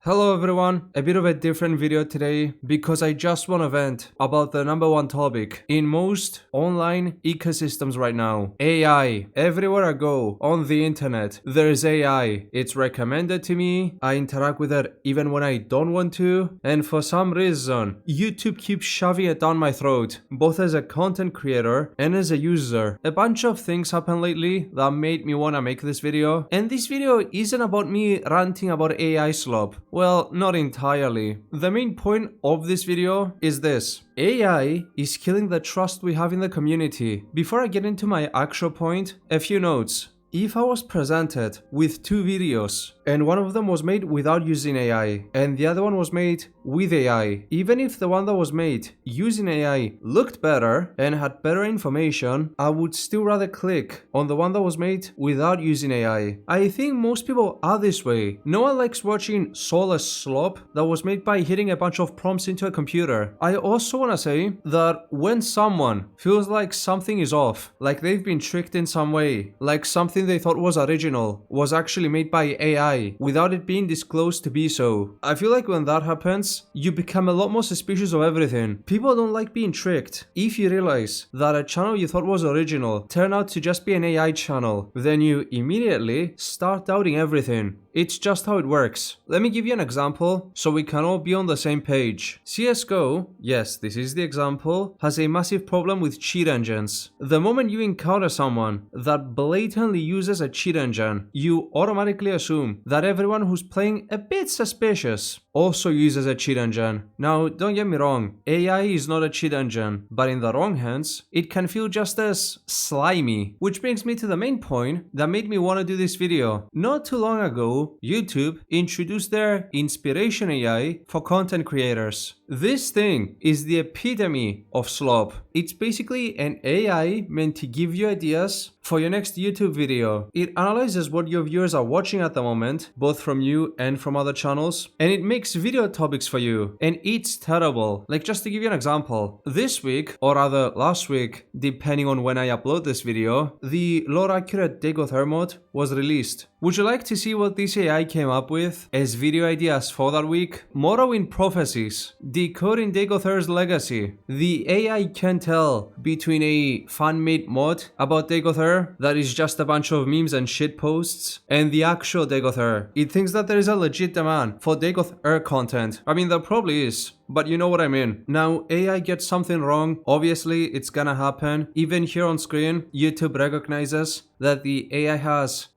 Hello everyone, a bit of a different video today because I just want to vent about the number one topic in most online ecosystems right now. AI. Everywhere I go on the internet, there's AI. It's recommended to me, I interact with it even when I don't want to, and for some reason, YouTube keeps shoving it down my throat, both as a content creator and as a user. A bunch of things happened lately that made me want to make this video, and this video isn't about me ranting about AI slop. Well, not entirely. The main point of this video is this. AI is killing the trust we have in the community. Before I get into my actual point, a few notes. If I was presented with two videos and one of them was made without using AI and the other one was made with AI, even if the one that was made using AI looked better and had better information, I would still rather click on the one that was made without using AI. I think most people are this way. No one likes watching soulless slop that was made by hitting a bunch of prompts into a computer. I also want to say that when someone feels like something is off, like they've been tricked in some way, like something they thought was original was actually made by AI without it being disclosed to be so, I feel like when that happens, you become a lot more suspicious of everything. People don't like being tricked. If you realize that a channel you thought was original turned out to just be an AI channel, then you immediately start doubting everything. It's just how it works. Let me give you an example so we can all be on the same page. CSGO, yes, this is the example, has a massive problem with cheat engines. The moment you encounter someone that blatantly uses a cheat engine, you automatically assume that everyone who's playing a bit suspicious also uses a cheat engine. Now, don't get me wrong, AI is not a cheat engine, but in the wrong hands, it can feel just as slimy. Which brings me to the main point that made me want to do this video. Not too long ago, YouTube introduced their inspiration AI for content creators. This thing is the epitome of slop. It's basically an AI meant to give you ideas for your next YouTube video. It analyzes what your viewers are watching at the moment, both from you and from other channels, and it makes video topics for you. And it's terrible. Like, just to give you an example, this week, or rather last week, depending on when I upload this video, the lore accurate takeover mode was released. Would you like to see what this AI came up with as video ideas for that week? Morrowind prophecies, decoding takeover's legacy. The AI can tell between a fan-made mod about takeover that is just a bunch of memes and shit posts and the actual takeover. It thinks that there is a legit demand for takeover content. I mean, there probably is, but you know what I mean. Now, AI gets something wrong. Obviously, it's gonna happen. Even here on screen, YouTube recognizes that the AI has,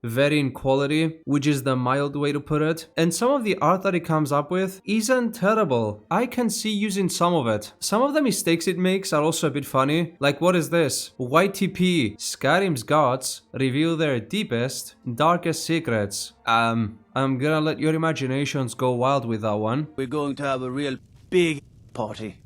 varying quality, which is the mild way to put it. And some of the art that it comes up with isn't terrible. I can see using some of it. Some of the mistakes it makes are also a bit funny. Like, what is this? YTP, Skyrim's gods reveal their deepest, darkest secrets. I'm gonna let your imaginations go wild with that one. We're going to have a real big party.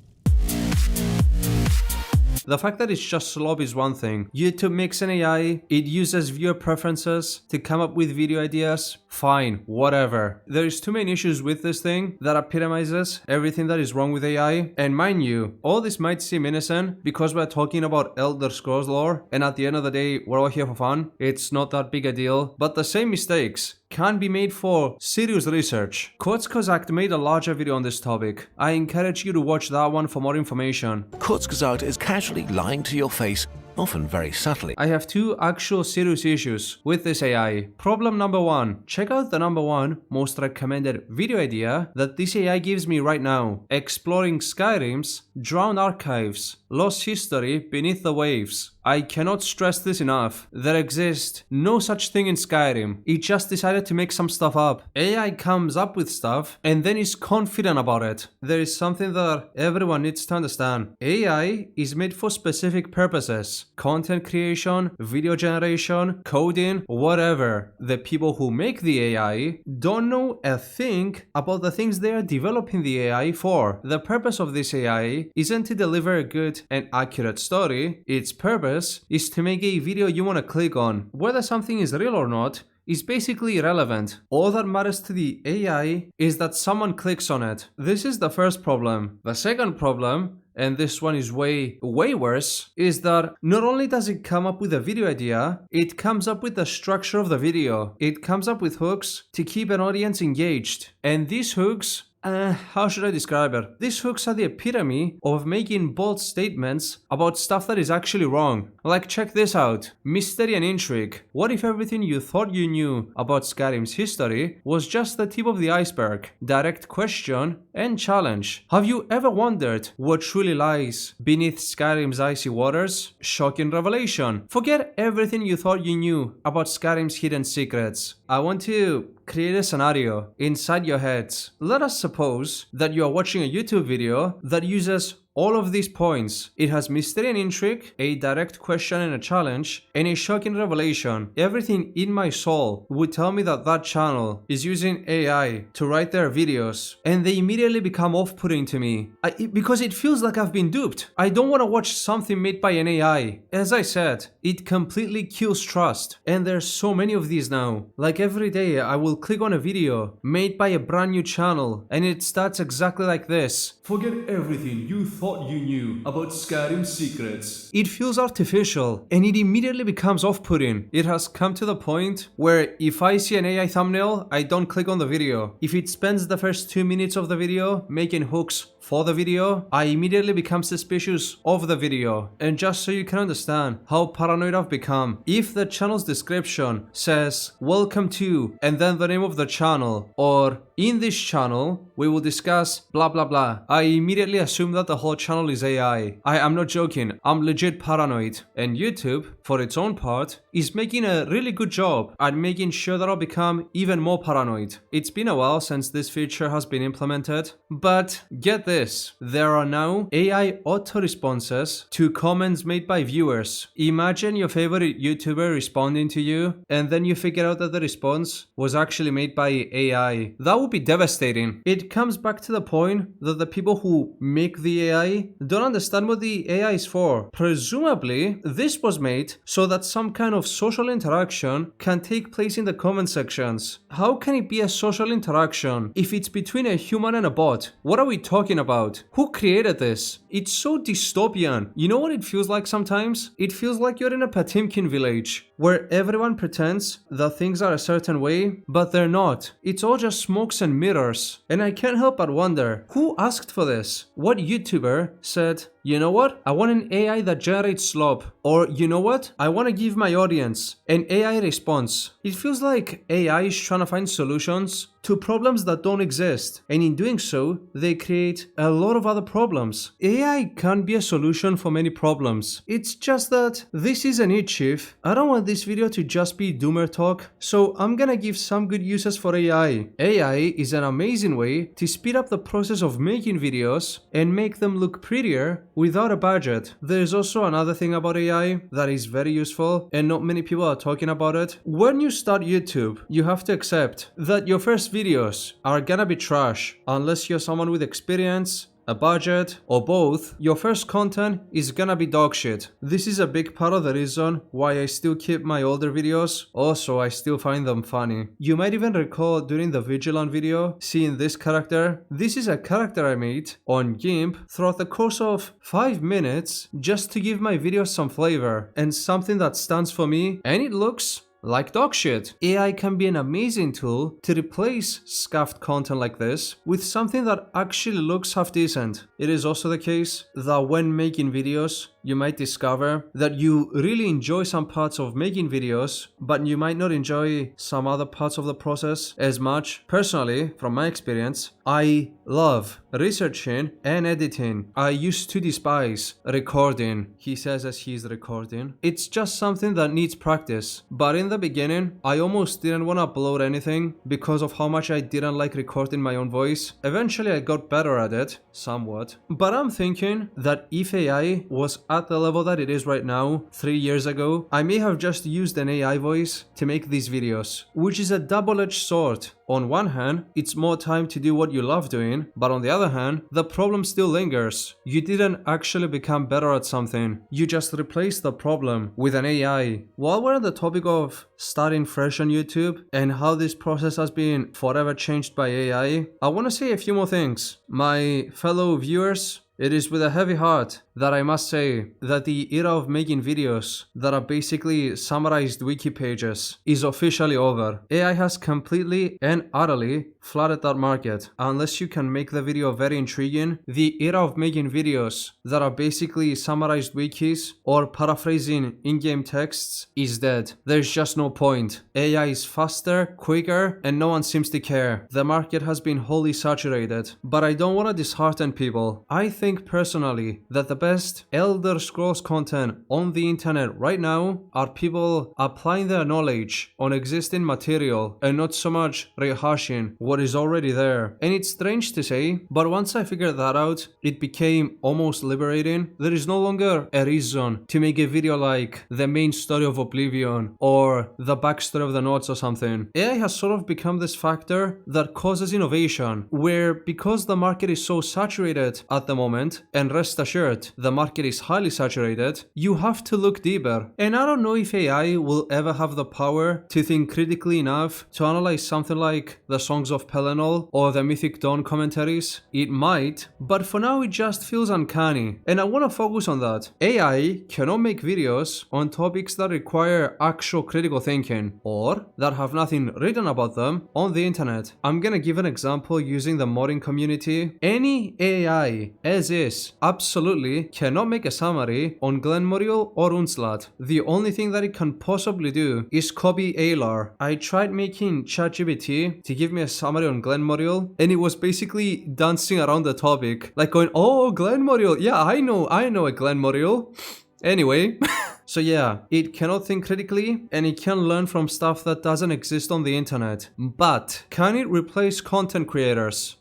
The fact that it's just slop is one thing. YouTube makes an AI, it uses viewer preferences to come up with video ideas. Fine, whatever. There's too many issues with this thing that epitomizes everything that is wrong with AI. And mind you, all this might seem innocent because we're talking about Elder Scrolls lore, and at the end of the day, we're all here for fun. It's not that big a deal. But the same mistakes can be made for serious research. Kurzgesagt made a larger video on this topic. I encourage you to watch that one for more information. Kurzgesagt is casually lying to your face, often very subtly. I have two actual serious issues with this AI. Problem number one, check out the number one most recommended video idea that this AI gives me right now. Exploring Skyrim's drowned archives, lost history beneath the waves. I cannot stress this enough. There exists no such thing in Skyrim. It just decided to make some stuff up. AI comes up with stuff and then is confident about it. There is something that everyone needs to understand. AI is made for specific purposes. Content creation, video generation, coding, whatever. The people who make the AI don't know a thing about the things they are developing the AI for. The purpose of this AI isn't to deliver a good and accurate story. Its purpose is to make a video you want to click on. Whether something is real or not is basically irrelevant. All that matters to the AI is that someone clicks on it. This is the first problem. The second problem, and this one is way worse, is that not only does it come up with a video idea, it comes up with the structure of the video. It comes up with hooks to keep an audience engaged. And these hooks, how should I describe it? These hooks are the epitome of making bold statements about stuff that is actually wrong. Like, check this out. Mystery and intrigue. What if everything you thought you knew about Skyrim's history was just the tip of the iceberg? Direct question and challenge. Have you ever wondered what truly lies beneath Skyrim's icy waters? Shocking revelation. Forget everything you thought you knew about Skyrim's hidden secrets. I want to create a scenario inside your heads. Let us suppose that you are watching a YouTube video that uses all of these points. It has mystery and intrigue, a direct question and a challenge, and a shocking revelation. Everything in my soul would tell me that that channel is using AI to write their videos, and they immediately become off-putting to me because it feels like I've been duped. I don't want to watch something made by an AI. As I said, it completely kills trust, and there's so many of these now. Like every day I will click on a video made by a brand new channel, and it starts exactly like this. Forget everything you thought you knew about Skyrim's secrets. It feels artificial, and it immediately becomes off-putting. It has come to the point where if I see an AI thumbnail, I don't click on the video. If it spends the first 2 minutes of the video making hooks for the video, I immediately become suspicious of the video. And just so you can understand how paranoid I've become, if the channel's description says welcome to and then the name of the channel, or in this channel we will discuss blah blah blah, I immediately assume that the whole channel is AI. I'm not joking, I'm legit paranoid. And YouTube, for its own part, is making a really good job at making sure that I'll become even more paranoid. It's been a while since this feature has been implemented, but get this, there are now AI auto-responses to comments made by viewers. Imagine your favorite YouTuber responding to you, and then you figure out that the response was actually made by AI. That would be devastating. It comes back to the point that the people who make the AI don't understand what the AI is for. Presumably, this was made so that some kind of social interaction can take place in the comment sections. How can it be a social interaction if it's between a human and a bot? What are we talking about? Who created this? It's so dystopian. You know what it feels like sometimes? It feels like you're in a Potemkin village where everyone pretends that things are a certain way, but they're not. It's all just smokes and mirrors. And I can't help but wonder, who asked for this? What YouTuber said, you know what? I want an AI that generates slop. Or, you know what? I want to give my audience an AI response. It feels like AI is trying to find solutions to problems that don't exist. And in doing so, they create a lot of other problems. AI can't be a solution for many problems. It's just that this isn't it, Chief. I don't want this video to just be doomer talk, so I'm gonna give some good uses for AI. AI is an amazing way to speed up the process of making videos and make them look prettier without a budget. There's also another thing about AI that is very useful and not many people are talking about it. When you start YouTube, you have to accept that your first videos are gonna be trash. Unless you're someone with experience, a budget, or both, your first content is gonna be dog shit. This is a big part of the reason why I still keep my older videos. Also, I still find them funny. You might even recall during the Vigilant video seeing this character. This is a character I made on GIMP throughout the course of 5 minutes just to give my videos some flavor and something that stands for me, and it looks like dog shit. AI can be an amazing tool to replace scuffed content like this with something that actually looks half decent. It is also the case that when making videos, you might discover that you really enjoy some parts of making videos, but you might not enjoy some other parts of the process as much. Personally, from my experience, I love researching and editing. I used to despise recording. He says as he's recording. It's just something that needs practice. But in the beginning, I almost didn't want to upload anything because of how much I didn't like recording my own voice. Eventually, I got better at it, somewhat. But I'm thinking that if AI was at the level that it is right now, 3 years ago, I may have just used an AI voice to make these videos, which is a double-edged sword. On one hand, it's more time to do what you love doing, but on the other hand, the problem still lingers. You didn't actually become better at something, you just replaced the problem with an AI. While we're on the topic of starting fresh on YouTube and how this process has been forever changed by AI, I want to say a few more things. My fellow viewers, It is with a heavy heart that I must say that the era of making videos that are basically summarized wiki pages is officially over. AI has completely and utterly flooded that market. Unless you can make the video very intriguing, the era of making videos that are basically summarized wikis or paraphrasing in-game texts is dead. There's just no point. AI is faster, quicker, and no one seems to care. The market has been wholly saturated. But I don't want to dishearten people. I think personally that the best Elder Scrolls content on the internet right now are people applying their knowledge on existing material and not so much rehashing what is already there. And it's strange to say, but once I figured that out, it became almost liberating. There is no longer a reason to make a video like the main story of Oblivion or the backstory of the Nodes or something. AI has sort of become this factor that causes innovation, where because the market is so saturated at the moment, and rest assured, the market is highly saturated, you have to look deeper. And I don't know if AI will ever have the power to think critically enough to analyze something like the Songs of Pelennor or the Mythic Dawn commentaries. It might, but for now it just feels uncanny, and I want to focus on that. AI cannot make videos on topics that require actual critical thinking or that have nothing written about them on the internet. I'm gonna give an example using the modding community. Any AI as is absolutely cannot make a summary on Glenmoriel or Unslaad. The only thing that it can possibly do is copy Alar. I tried making ChatGPT to give me a summary on Glenmoriel, and it was basically dancing around the topic, like going, "Oh, Glenmoriel, yeah, I know a Glenmoriel." Anyway. So yeah, it cannot think critically, and it can learn from stuff that doesn't exist on the internet. But can it replace content creators?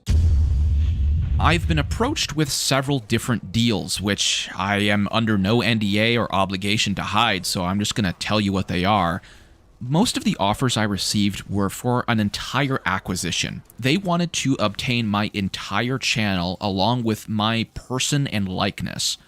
I've been approached with several different deals, which I am under no NDA or obligation to hide, so I'm just gonna tell you what they are. Most of the offers I received were for an entire acquisition. They wanted to obtain my entire channel along with my person and likeness.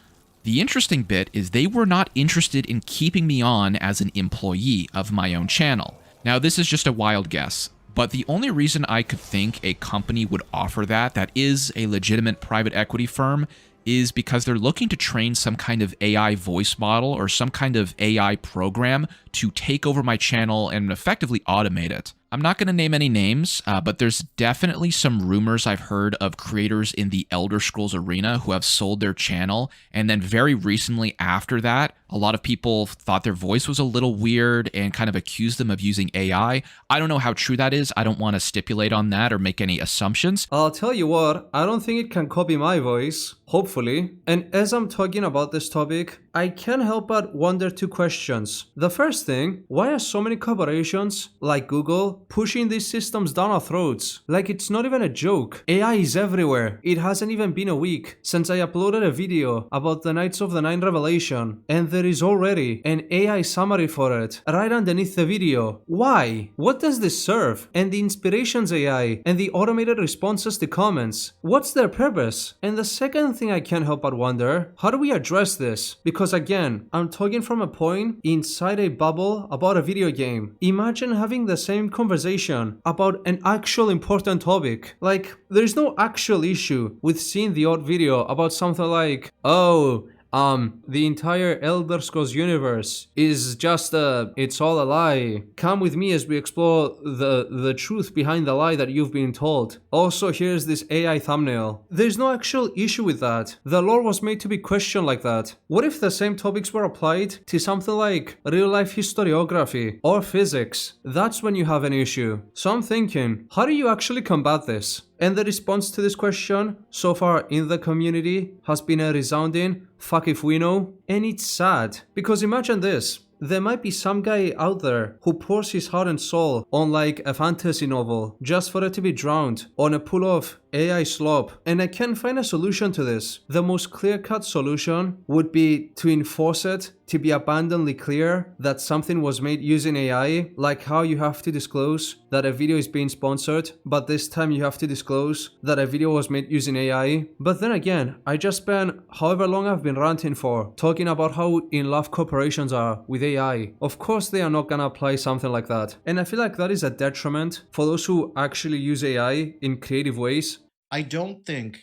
The interesting bit is they were not interested in keeping me on as an employee of my own channel. Now, this is just a wild guess, but the only reason I could think a company would offer that is a legitimate private equity firm, is because they're looking to train some kind of AI voice model or some kind of AI program to take over my channel and effectively automate it. I'm not going to name any names, but there's definitely some rumors I've heard of creators in the Elder Scrolls arena who have sold their channel, and then very recently after that, a lot of people thought their voice was a little weird and kind of accused them of using AI. I don't know how true that is. I don't want to stipulate on that or make any assumptions. I'll tell you what, I don't think it can copy my voice, hopefully. And as I'm talking about this topic, I can't help but wonder two questions. The first thing, why are so many corporations like Google pushing these systems down our throats? Like, it's not even a joke. AI is everywhere. It hasn't even been a week since I uploaded a video about the Knights of the Nine Revelation, and there is already an AI summary for it right underneath the video. Why? What does this serve? And the inspirations AI and the automated responses to comments, what's their purpose? And the second thing I can't help but wonder, how do we address this? Because again, I'm talking from a point inside a bubble about a video game. Imagine having the same conversation about an actual important topic. Like, there's no actual issue with seeing the odd video about something like, oh, the entire Elder Scrolls universe is just it's all a lie. Come with me as we explore the truth behind the lie that you've been told. Also, here's this AI thumbnail. There's no actual issue with that. The lore was made to be questioned like that. What if the same topics were applied to something like real life historiography or physics? That's when you have an issue. So I'm thinking, how do you actually combat this? And the response to this question so far in the community has been a resounding fuck if we know. And it's sad, because imagine this. There might be some guy out there who pours his heart and soul on like a fantasy novel just for it to be drowned on a pool of AI slop, and I can't find a solution to this. The most clear-cut solution would be to enforce it to be abundantly clear that something was made using AI, like how you have to disclose that a video is being sponsored, but this time you have to disclose that a video was made using AI. But then again, I just spent however long I've been ranting for, talking about how in love corporations are with AI. Of course they are not gonna apply something like that. And I feel like that is a detriment for those who actually use AI in creative ways. I don't think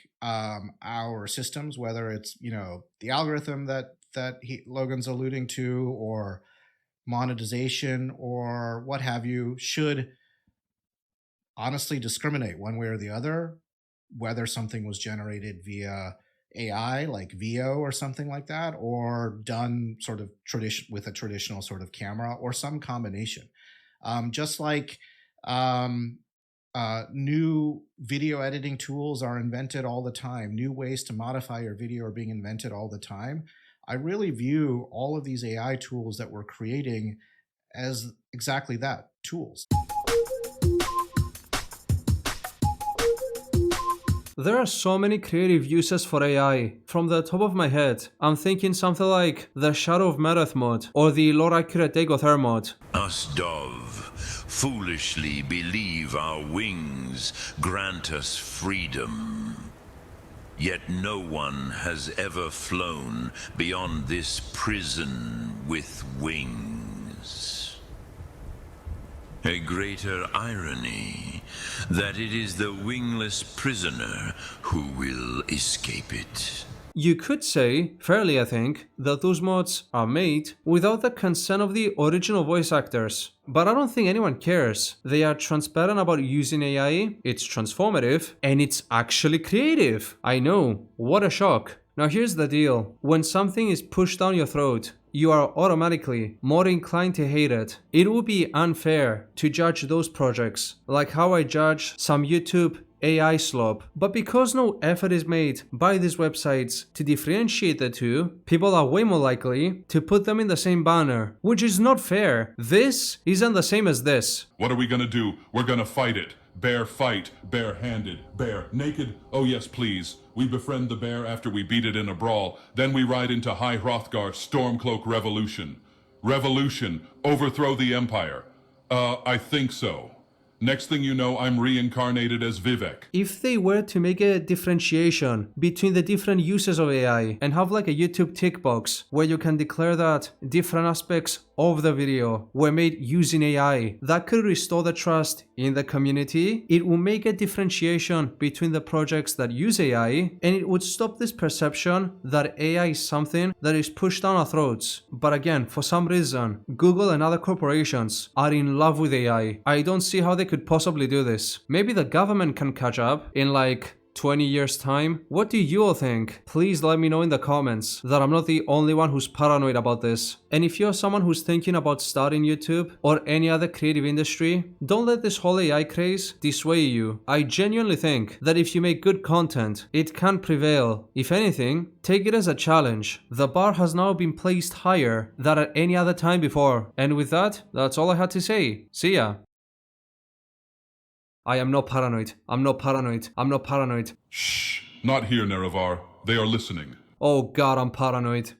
our systems, whether it's the algorithm that Logan's alluding to, or monetization, or what have you, should honestly discriminate one way or the other, whether something was generated via AI like VO or something like that, or done sort of with a traditional sort of camera, or some combination. Just like new video editing tools are invented all the time, new ways to modify your video are being invented all the time. I really view all of these AI tools that we're creating as exactly that, tools. There are so many creative uses for AI. From the top of my head, I'm thinking something like the Shadow of Meredith mod or the Lord Accurate Takeover mod. Us dove foolishly believe our wings grant us freedom. Yet no one has ever flown beyond this prison with wings. A greater irony that it is the wingless prisoner who will escape it. You could say, fairly I think, that those mods are made without the consent of the original voice actors. But I don't think anyone cares. They are transparent about using AI, it's transformative, and it's actually creative. I know, what a shock. Now here's the deal. When something is pushed down your throat, you are automatically more inclined to hate it. It would be unfair to judge those projects, like how I judge some YouTube AI slop. But because no effort is made by these websites to differentiate the two, people are way more likely to put them in the same banner, which is not fair. This isn't the same as this. What are we gonna do? We're gonna fight it. Bear fight, bare-handed, bear naked. Oh yes, please. We befriend the bear after we beat it in a brawl. Then we ride into High Hrothgar Stormcloak Revolution. Revolution, overthrow the Empire. I think so. Next thing you know, I'm reincarnated as Vivek. If they were to make a differentiation between the different uses of AI and have like a YouTube tick box where you can declare that different aspects of the video were made using AI, that could restore the trust in the community. It will make a differentiation between the projects that use AI, and it would stop this perception that AI is something that is pushed down our throats. But again, for some reason, Google and other corporations are in love with AI. I don't see how they could possibly do this. Maybe the government can catch up in like 20 years time. What do you all think? Please let me know in the comments that I'm not the only one who's paranoid about this. And if you're someone who's thinking about starting YouTube or any other creative industry, don't let this whole AI craze dissuade you. I genuinely think that if you make good content, it can prevail. If anything, take it as a challenge. The bar has now been placed higher than at any other time before. And with that, that's all I had to say. See ya. I am not paranoid. I'm not paranoid. I'm not paranoid. Shh, not here, Nerevar. They are listening. Oh god, I'm paranoid.